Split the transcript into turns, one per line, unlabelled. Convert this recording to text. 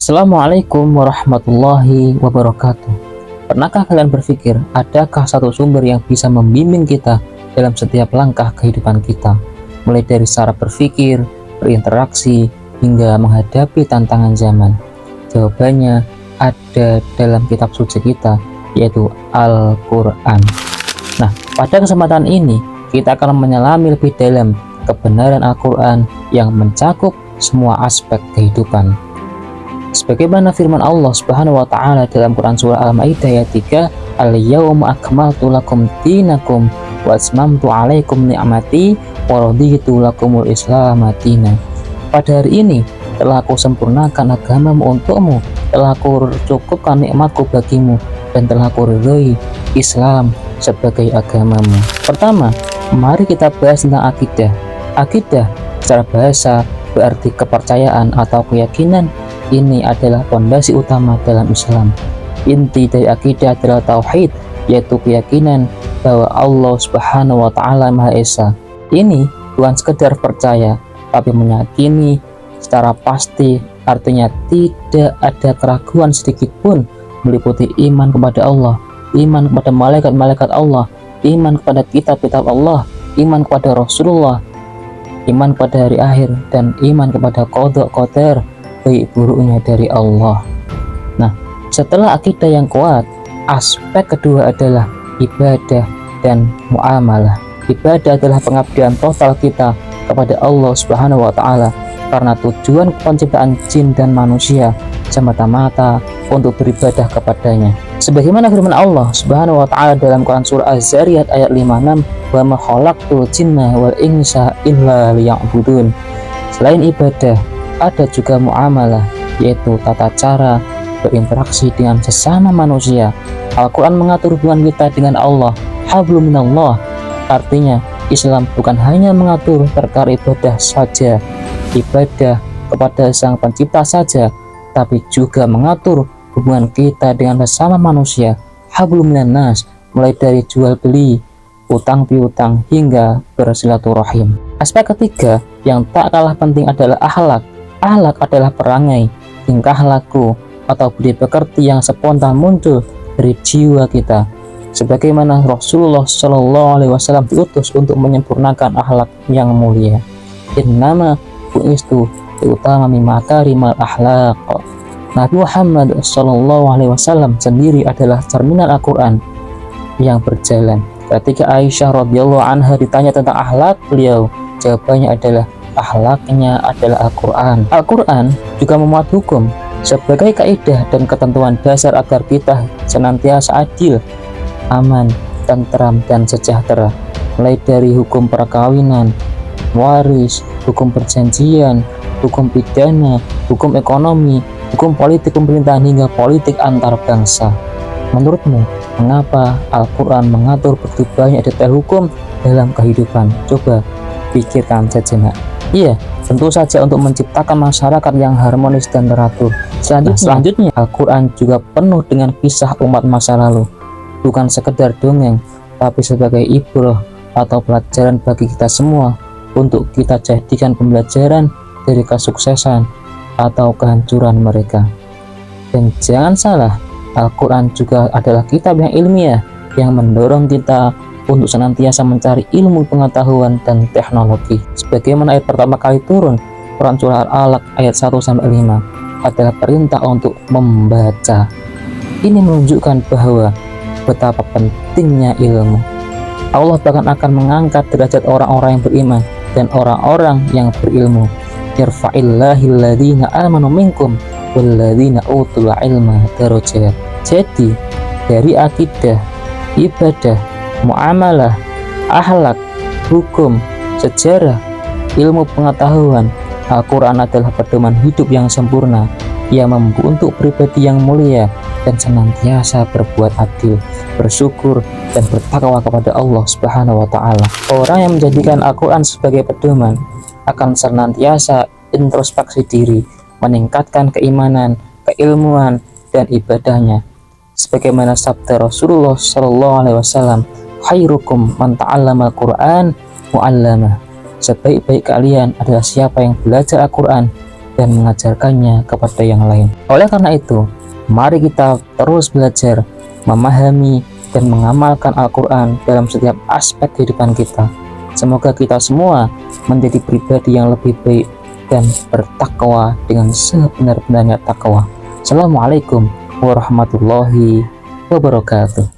Assalamualaikum warahmatullahi wabarakatuh. Pernahkah kalian berpikir, adakah satu sumber yang bisa membimbing kita dalam setiap langkah kehidupan kita, mulai dari cara berpikir, berinteraksi, hingga menghadapi tantangan zaman? Jawabannya ada dalam kitab suci kita, yaitu Al-Quran. Nah, pada kesempatan ini, kita akan menyelami lebih dalam kebenaran Al-Quran yang mencakup semua aspek kehidupan. Sebagaimana firman Allah Subhanahu wa taala dalam Quran surah Al-Maidah ayat 3, "Al-yauma akmaltu lakum dinakum wa atmamtu 'alaikum ni'mati wa raditu lakumul Islam madina." Pada hari ini telah aku sempurnakan agamamu untukmu, telah aku cukupkan nikmatku bagimu, dan telah aku ridhoi Islam sebagai agamamu. Pertama, mari kita bahas tentang akidah. Akidah secara bahasa berarti kepercayaan atau keyakinan. Ini adalah fondasi utama dalam Islam. Inti dari akidah adalah tauhid, yaitu keyakinan bahwa Allah Subhanahu wa taala Maha Esa. Ini bukan sekedar percaya, tapi meyakini secara pasti, artinya tidak ada keraguan sedikit pun, meliputi iman kepada Allah, iman kepada malaikat-malaikat Allah, iman kepada kitab-kitab Allah, iman kepada Rasulullah, iman kepada hari akhir, dan iman kepada qada qadar, baik buruknya dari Allah. Nah, setelah akidah yang kuat, aspek kedua adalah ibadah dan muamalah. Ibadah adalah pengabdian total kita kepada Allah Subhanahu wa taala, karena tujuan penciptaan jin dan manusia semata-mata untuk beribadah kepadanya. Sebagaimana firman Allah Subhanahu wa taala dalam Quran surah Az-Zariyat ayat 56, "Wa ma khalaqtul jinna wal insa illa liya'budun." Selain ibadah, ada juga muamalah, yaitu tata cara berinteraksi dengan sesama manusia. Al-Quran mengatur hubungan kita dengan Allah, hablum minallah. Artinya, Islam bukan hanya mengatur perkara ibadah saja, ibadah kepada Sang Pencipta saja, tapi juga mengatur hubungan kita dengan sesama manusia, hablum minannas, mulai dari jual beli, utang piutang, hingga bersilaturahim. Aspek ketiga yang tak kalah penting adalah akhlak. Akhlak adalah perangai, tingkah laku, atau budi pekerti yang spontan muncul dari jiwa kita. Sebagaimana Rasulullah Shallallahu Alaihi Wasallam diutus untuk menyempurnakan akhlak yang mulia. Innama bu'istu liutamami makarimal akhlaq. Nabi Muhammad Shallallahu Alaihi Wasallam sendiri adalah cerminan Al-Quran yang berjalan. Ketika Aisyah radhiyallahu anha ditanya tentang akhlak beliau, jawabannya adalah akhlaknya adalah Al-Quran. Al-Quran juga memuat hukum sebagai kaidah dan ketentuan dasar agar kita senantiasa adil, aman, tentram, dan sejahtera. Mulai dari hukum perkawinan, waris, hukum perjanjian, hukum pidana, hukum ekonomi, hukum politik pemerintahan, hingga politik antar bangsa. Menurutmu, mengapa Al-Quran mengatur begitu banyak detail hukum dalam kehidupan? Coba pikirkan sejenak. Iya, tentu saja untuk menciptakan masyarakat yang harmonis dan teratur. Selanjutnya, Al-Quran juga penuh dengan kisah umat masa lalu. Bukan sekedar dongeng, tapi sebagai ibrah atau pelajaran bagi kita semua, untuk kita jadikan pembelajaran dari kesuksesan atau kehancuran mereka. Dan jangan salah, Al-Quran juga adalah kitab yang ilmiah, yang mendorong kita untuk senantiasa mencari ilmu pengetahuan dan teknologi. Sebagaimana ayat pertama kali turun, Quran surah Al-Alaq ayat 1-5 adalah perintah untuk membaca. Ini menunjukkan bahwa betapa pentingnya ilmu. Allah bahkan akan mengangkat derajat orang-orang yang beriman dan orang-orang yang berilmu. Yarfa'illahil ladzina amanu minkum wal ladzina utul ilma darajat. Jadi, dari akidah, ibadah, muamalah, akhlak, hukum, sejarah, ilmu pengetahuan, Al-Quran adalah pedoman hidup yang sempurna yang membentuk pribadi yang mulia dan senantiasa berbuat adil, bersyukur, dan bertakwa kepada Allah Subhanahu wa taala. Orang yang menjadikan Al-Quran sebagai pedoman akan senantiasa introspeksi diri, meningkatkan keimanan, keilmuan, dan ibadahnya. Sebagaimana sabda Rasulullah Shallallahu Alaihi Wasallam, "Khairukum man ta'allama al-Quran wa 'allama." Sebaik-baik kalian adalah siapa yang belajar Al-Quran dan mengajarkannya kepada yang lain. Oleh karena itu, mari kita terus belajar, memahami, dan mengamalkan Al-Quran dalam setiap aspek kehidupan kita. Semoga kita semua menjadi pribadi yang lebih baik dan bertakwa dengan sebenar-benarnya takwa. Assalamualaikum warahmatullahi wabarakatuh.